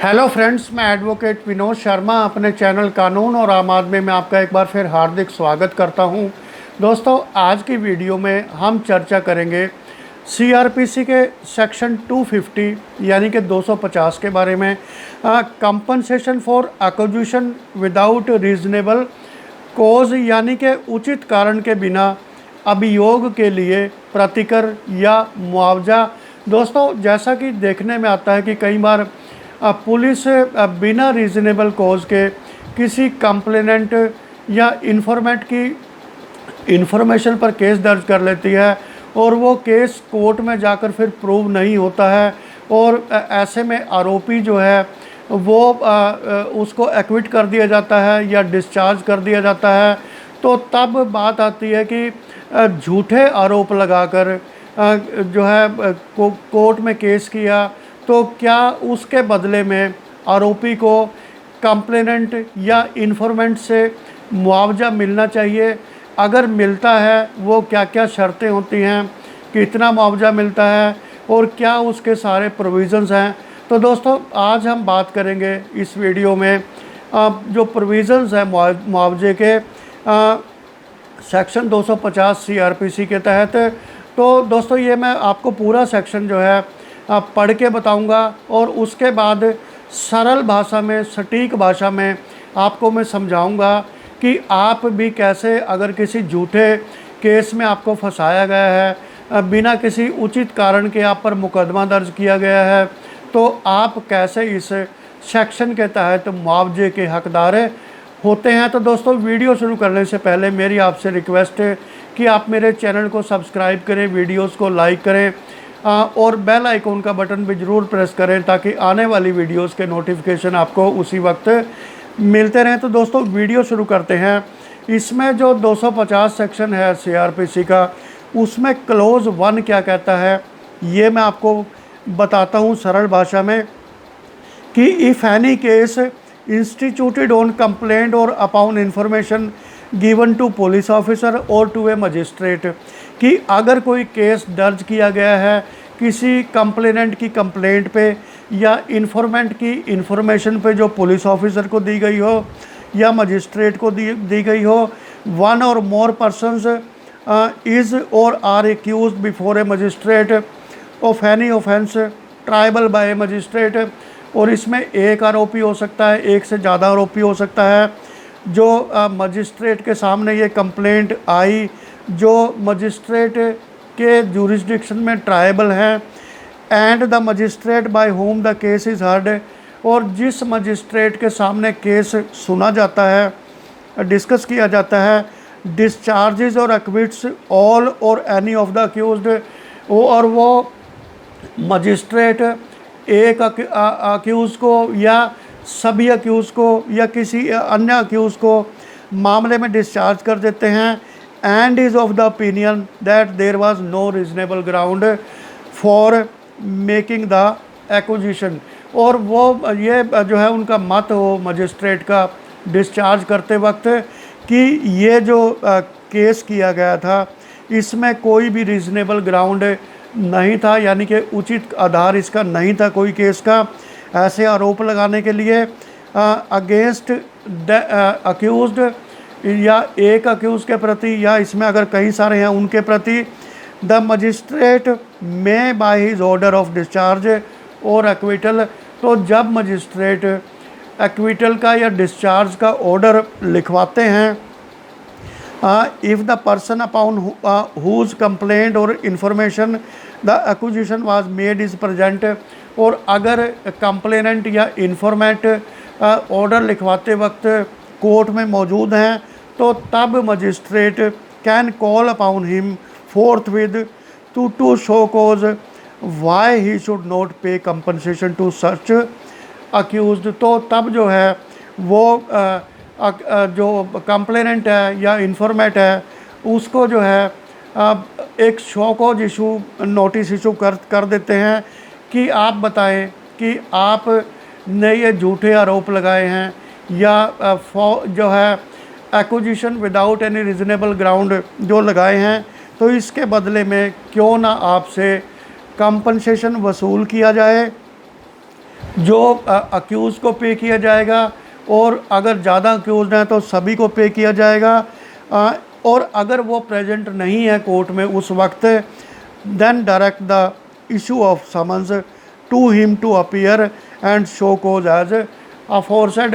Hello friends, मैं advocate Vinod Sharma अपने channel कानून और आम आदमी में आपका एक बार फिर हार्दिक स्वागत करता हूं। दोस्तों, आज की वीडियो में हम चर्चा करेंगे सीआरपीसी के सेक्शन 250 यानी कि 250 के बारे में। Compensation for acquisition without reasonable cause यानी कि उचित कारण के बिना अभियोग के लिए प्रतिकर या मुआवजा। दोस्तों, जैसा कि देखने में आता है कि कई बार पुलिस बिना रीज़नेबल कॉज के किसी कंप्लेनेंट या इन्फॉर्मेंट की इन्फॉर्मेशन पर केस दर्ज कर लेती है और वो केस कोर्ट में जाकर फिर प्रूव नहीं होता है और ऐसे में आरोपी जो है वो उसको एक्विट कर दिया जाता है या डिस्चार्ज कर दिया जाता है। तो तब बात आती है कि झूठे आरोप लगाकर जो है कोर्ट में केस किया, तो क्या उसके बदले में आरोपी को कंप्लेनेंट या इन्फॉर्मेंट से मुआवजा मिलना चाहिए? अगर मिलता है, वो क्या क्या शर्तें होती हैं, कितना मुआवजा मिलता है और क्या उसके सारे प्रोविज़न्स हैं? तो दोस्तों, आज हम बात करेंगे इस वीडियो में जो प्रोविज़न्स हैं मुआवजे के सेक्शन 250 सीआरपीसी के तहत। तो दोस्तों, ये मैं आपको पूरा सेक्शन जो है पढ़ के बताऊंगा और उसके बाद सरल भाषा में, सटीक भाषा में आपको मैं समझाऊंगा कि आप भी कैसे, अगर किसी झूठे केस में आपको फंसाया गया है, बिना किसी उचित कारण के आप पर मुकदमा दर्ज किया गया है, तो आप कैसे इस सेक्शन के तहत मुआवजे के हकदार होते हैं। तो दोस्तों, वीडियो शुरू करने से पहले मेरी आपसे रिक्वेस्ट है कि आप मेरे चैनल को सब्सक्राइब करें, वीडियोज़ को लाइक करें और बेल आइकॉन का बटन भी ज़रूर प्रेस करें ताकि आने वाली वीडियोस के नोटिफिकेशन आपको उसी वक्त मिलते रहें। तो दोस्तों, वीडियो शुरू करते हैं। इसमें जो 250 सेक्शन है सीआरपीसी का, उसमें क्लोज 1 क्या कहता है ये मैं आपको बताता हूँ सरल भाषा में कि if any case instituted on complaint or upon information given to police officer or to a magistrate, कि अगर कोई केस दर्ज किया गया है किसी कंप्लेनेंट की कंप्लेंट पे या इन्फॉर्मेंट की इन्फॉर्मेशन पे जो पुलिस ऑफिसर को दी गई हो या मजिस्ट्रेट को दी गई हो, one or more persons is or are accused before a magistrate of any offence triable by a magistrate. और इसमें एक आरोपी हो सकता है, एक से ज़्यादा आरोपी हो सकता है। जो मजिस्ट्रेट के सामने ये कंप्लेंट आई, जो मजिस्ट्रेट के जुरिस्डिक्शन में ट्राइबल हैं, and the magistrate by whom the case is heard, और जिस मजिस्ट्रेट के सामने केस सुना जाता है, डिस्कस किया जाता है, डिस्चार्जेस और एक्विट्स ऑल और एनी ऑफ द अक्यूज्ड, और वो मजिस्ट्रेट एक अक्यूज़ को या सभी अक्यूज़ को या किसी अन्य अक्यूज़ को मामले में डिस्चार्ज कर देते हैं, and is of the opinion that there was no reasonable ground for making the accusation. और वो ये जो है उनका मत हो मजिस्ट्रेट का डिस्चार्ज करते वक्त कि ये जो केस किया गया था इसमें कोई भी रीजनेबल ग्राउंड नहीं था, यानी कि उचित आधार इसका नहीं था कोई केस का ऐसे आरोप लगाने के लिए अगेंस्ट द अक्यूज्ड, या एक अक्यूज़ के प्रति या इसमें अगर कई सारे हैं उनके प्रति, the magistrate may by his order of discharge और एक्विटल। तो जब मजिस्ट्रेट एक्विटल का या डिस्चार्ज का ऑर्डर लिखवाते हैं, if the person upon whose complaint or information the accusation was made is present, और अगर कंप्लेनेंट या इन्फॉर्मेंट ऑर्डर लिखवाते वक्त कोर्ट में मौजूद हैं, तो तब magistrate can call upon him fourth with two show cause why he should not पे कंपनसेशन टू सच अक्यूज्ड। तो तब जो है वो जो कंप्लेनेंट है या इन्फॉर्मेंट है उसको जो है एक show cause issue notice issue कर देते हैं कि आप बताएं कि आप ने ये झूठे आरोप लगाए हैं या जो है acquisition without any reasonable ground जो लगाए हैं, तो इसके बदले में क्यों ना आपसे कंपनसेशन वसूल किया जाए। जो अक्यूज़ को पे किया जाएगा, और अगर ज़्यादा अक्यूज़ हैं तो सभी को पे किया जाएगा। और अगर वो प्रेजेंट नहीं है कोर्ट में उस वक्त, then direct the issue of summons to him to appear and show cause as aforesaid.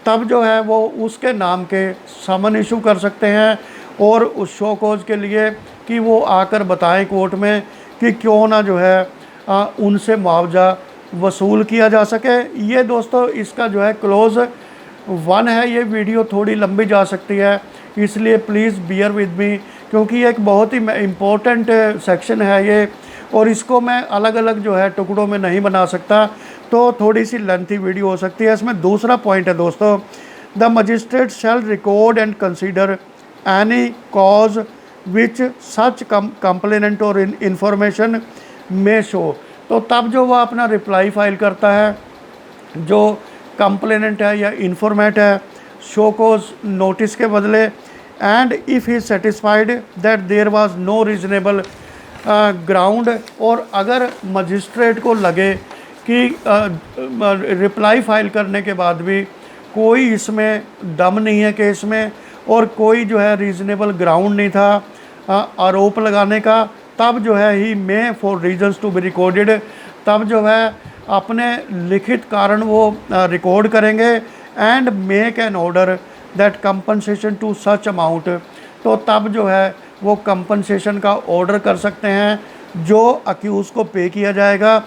तब जो है वो उसके नाम के समन इशू कर सकते हैं, और उस शो कोज के लिए कि वो आकर बताएं कोर्ट में कि क्यों ना जो है उनसे मुआवजा वसूल किया जा सके। ये दोस्तों इसका जो है क्लोज़ 1 है। ये वीडियो थोड़ी लंबी जा सकती है, इसलिए प्लीज़ बियर विद मी, क्योंकि ये एक बहुत ही इम्पोर्टेंट सेक्शन है ये, और इसको मैं अलग अलग जो है टुकड़ों में नहीं बना सकता, तो थोड़ी सी लेंथी वीडियो हो सकती है। इसमें दूसरा पॉइंट है दोस्तों, the magistrate shall record and consider any cause which such complainant or information may show. तो तब जो वह अपना रिप्लाई फाइल करता है, जो कंप्लेनेंट है या इन्फॉर्मेट है, शो कोज नोटिस के बदले, and if he satisfied that there was no reasonable ground. और अगर मजिस्ट्रेट को लगे कि रिप्लाई फाइल करने के बाद भी कोई इसमें दम नहीं है केस में, और कोई जो है रीज़नेबल ग्राउंड नहीं था आरोप लगाने का, तब जो है he may for reasons to be recorded, तब जो है अपने लिखित कारण वो रिकॉर्ड करेंगे, and make an order that compensation to such amount. तो तब जो है वो कंपनसेशन का ऑर्डर कर सकते हैं जो अक्यूज़ को पे किया जाएगा,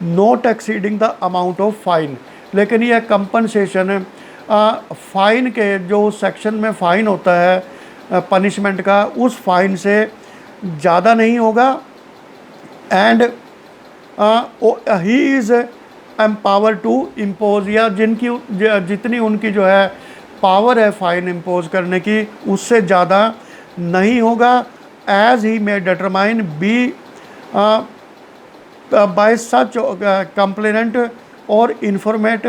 not exceeding the amount of fine. लेकिन यह कंपनसेशन फ़ाइन के जो सेक्शन में फ़ाइन होता है पनिशमेंट का, उस फाइन से ज़्यादा नहीं होगा। And he is empower to impose, या जितनी उनकी जो है पावर है फ़ाइन इम्पोज करने की, उससे ज़्यादा नहीं होगा। As he may determine be by such complainant or informant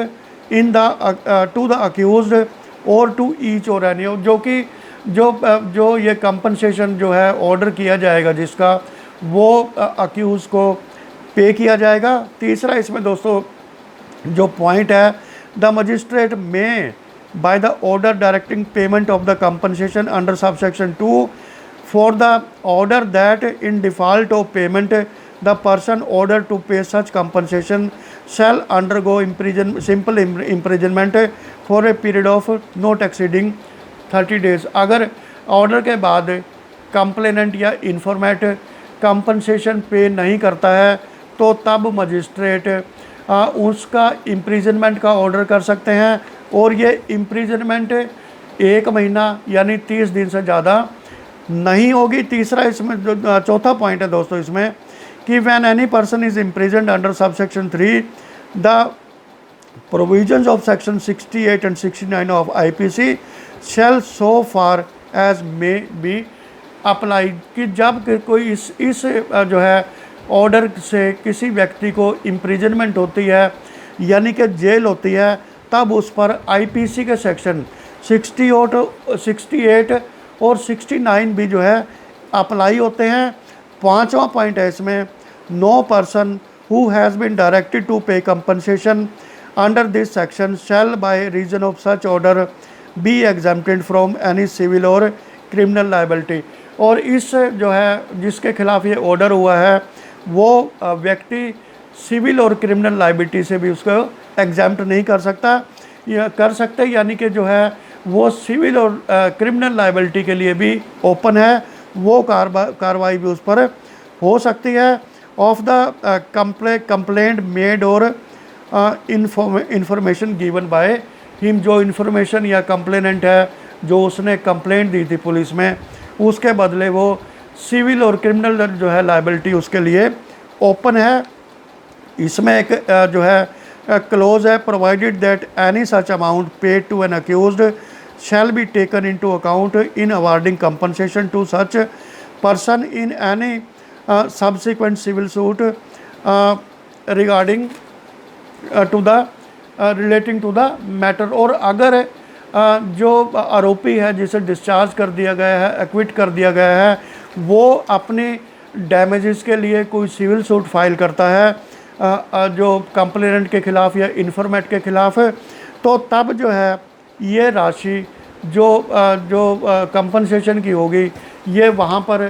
in the to the accused or to each or any, जो कि जो ये कंपनसेशन जो है ऑर्डर किया जाएगा जिसका, वो अक्यूज़ को पे किया जाएगा। तीसरा इसमें दोस्तों जो पॉइंट है, the magistrate may by the order directing payment of the compensation under subsection 2 for the order that in default of payment the person order to pay such compensation shall undergo simple imprisonment for a period of not exceeding 30 days. अगर order के बाद complainant या इन्फॉर्मेट compensation पे नहीं करता है, तो तब मजिस्ट्रेट उसका इम्प्रिजनमेंट का ऑर्डर कर सकते हैं, और ये इम्प्रिजनमेंट 1 महीना यानी 30 दिन से ज़्यादा नहीं होगी। तीसरा इसमें जो चौथा पॉइंट है दोस्तों इसमें, कि when any person is imprisoned under subsection 3 the provisions of section 68 and 69 of IPC shall so far as may be apply, कि जब कोई इस जो है ऑर्डर से किसी व्यक्ति को इम्प्रिजनमेंट होती है यानी कि जेल होती है, तब उस पर IPC के सेक्शन 68 और 69 भी जो है अप्लाई होते हैं। पांचवा पॉइंट है इसमें, no person who has been directed to pay compensation under this section shall by reason of such order be exempted from any civil or criminal liability. और इस जो है जिसके खिलाफ ये ऑर्डर हुआ है, वो व्यक्ति सिविल और क्रिमिनल लायबिलिटी से भी उसको एग्जम्प्ट नहीं कर सकता या कर सकते, यानी कि जो है वो सिविल और क्रिमिनल लायबिलिटी के लिए भी ओपन है, वो कार्रवाई भी उस पर हो सकती है। ऑफ द कंप्लेंट मेड और इंफॉर्मेशन गिवन बाय हिम, जो इन्फॉर्मेशन या कंप्लेनेंट है जो उसने कंप्लेंट दी थी पुलिस में, उसके बदले वो सिविल और क्रिमिनल जो है लायबिलिटी उसके लिए ओपन है। इसमें एक जो है क्लोज है, provided that any such amount paid to an accused shall be taken into account in awarding compensation to such person in any subsequent civil suit regarding to the relating to the matter. और अगर जो आरोपी है जिसे discharge कर दिया गया है, एक्विट कर दिया गया है, वो अपने डैमेजेस के लिए कोई सिविल सूट फाइल करता है, जो कंप्लेनेंट के ख़िलाफ़ या इन्फॉर्मेट के ख़िलाफ़, तो तब जो है ये राशि जो कंपनसेशन की होगी ये वहाँ पर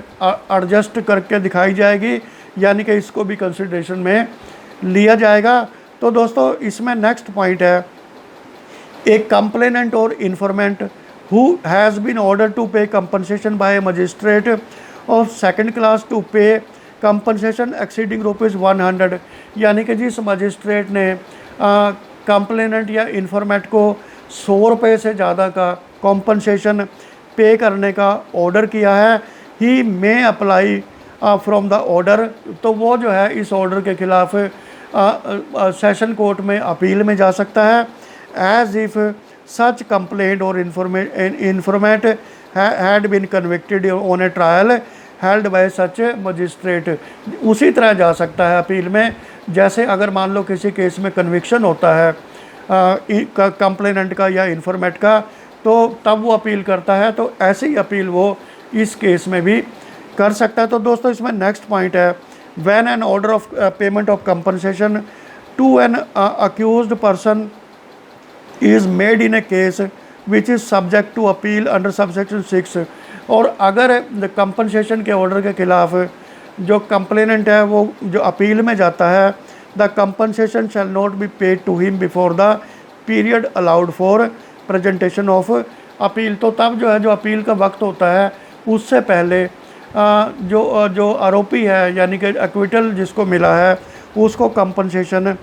एडजस्ट करके दिखाई जाएगी, यानी कि इसको भी कंसिडरेशन में लिया जाएगा। तो दोस्तों इसमें नेक्स्ट पॉइंट है, एक complainant or informant who has been order to pay compensation by magistrate of second class to pay compensation exceeding ₹100, यानी कि जिस मजिस्ट्रेट ने कंप्लेनेंट या इन्फॉर्मेंट को 100 रुपये से ज़्यादा का कॉम्पनसेशन पे करने का ऑर्डर किया है, he may apply from the order, तो वो जो है इस ऑर्डर के ख़िलाफ़ सेशन कोर्ट में अपील में जा सकता है। As if such complaint or informant had been convicted on a trial held by such magistrate, उसी तरह जा सकता है अपील में जैसे अगर मान लो किसी केस में कन्विक्शन होता है कंप्लेनेंट का या इन्फॉर्मेट का, तो तब वो अपील करता है, तो ऐसी ही अपील वो इस केस में भी कर सकता है। तो दोस्तों इसमें नेक्स्ट पॉइंट है, when an order of payment of compensation to an accused person is made in a case which is subject to appeal under subsection 6, और अगर कंपनसेशन के ऑर्डर के ख़िलाफ़ जो कंप्लेनेंट है वो जो अपील में जाता है, the compensation shall not be paid to him before the period allowed for presentation of appeal, तो तब जो है जो अपील का वक्त होता है उससे पहले जो आरोपी है यानी कि एक्विटल जिसको मिला है उसको कंपनसेशन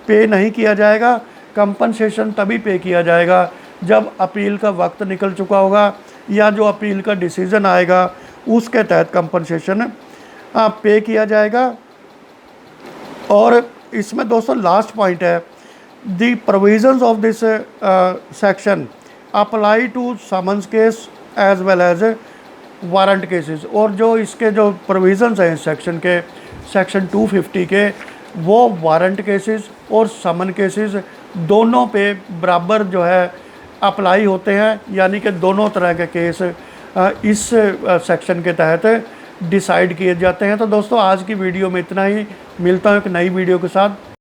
पे नहीं किया जाएगा। कंपनसेशन तभी पे किया जाएगा जब अपील का वक्त निकल चुका होगा या जो अपील का डिसीज़न आएगा उसके तहत कंपनसेशन पे किया जाएगा। और इसमें दोस्तों लास्ट पॉइंट है, the provisions of this section apply to summons case as well as warrant cases, और जो इसके जो प्रोविजंस हैं इस सेक्शन के, सेक्शन 250 के, वो वारंट केसेस और समन केसेस दोनों पे बराबर जो है अप्लाई होते हैं, यानी कि दोनों तरह के केस इस सेक्शन के तहत डिसाइड किए जाते हैं। तो दोस्तों आज की वीडियो में इतना ही, मिलता हूँ एक नई वीडियो के साथ।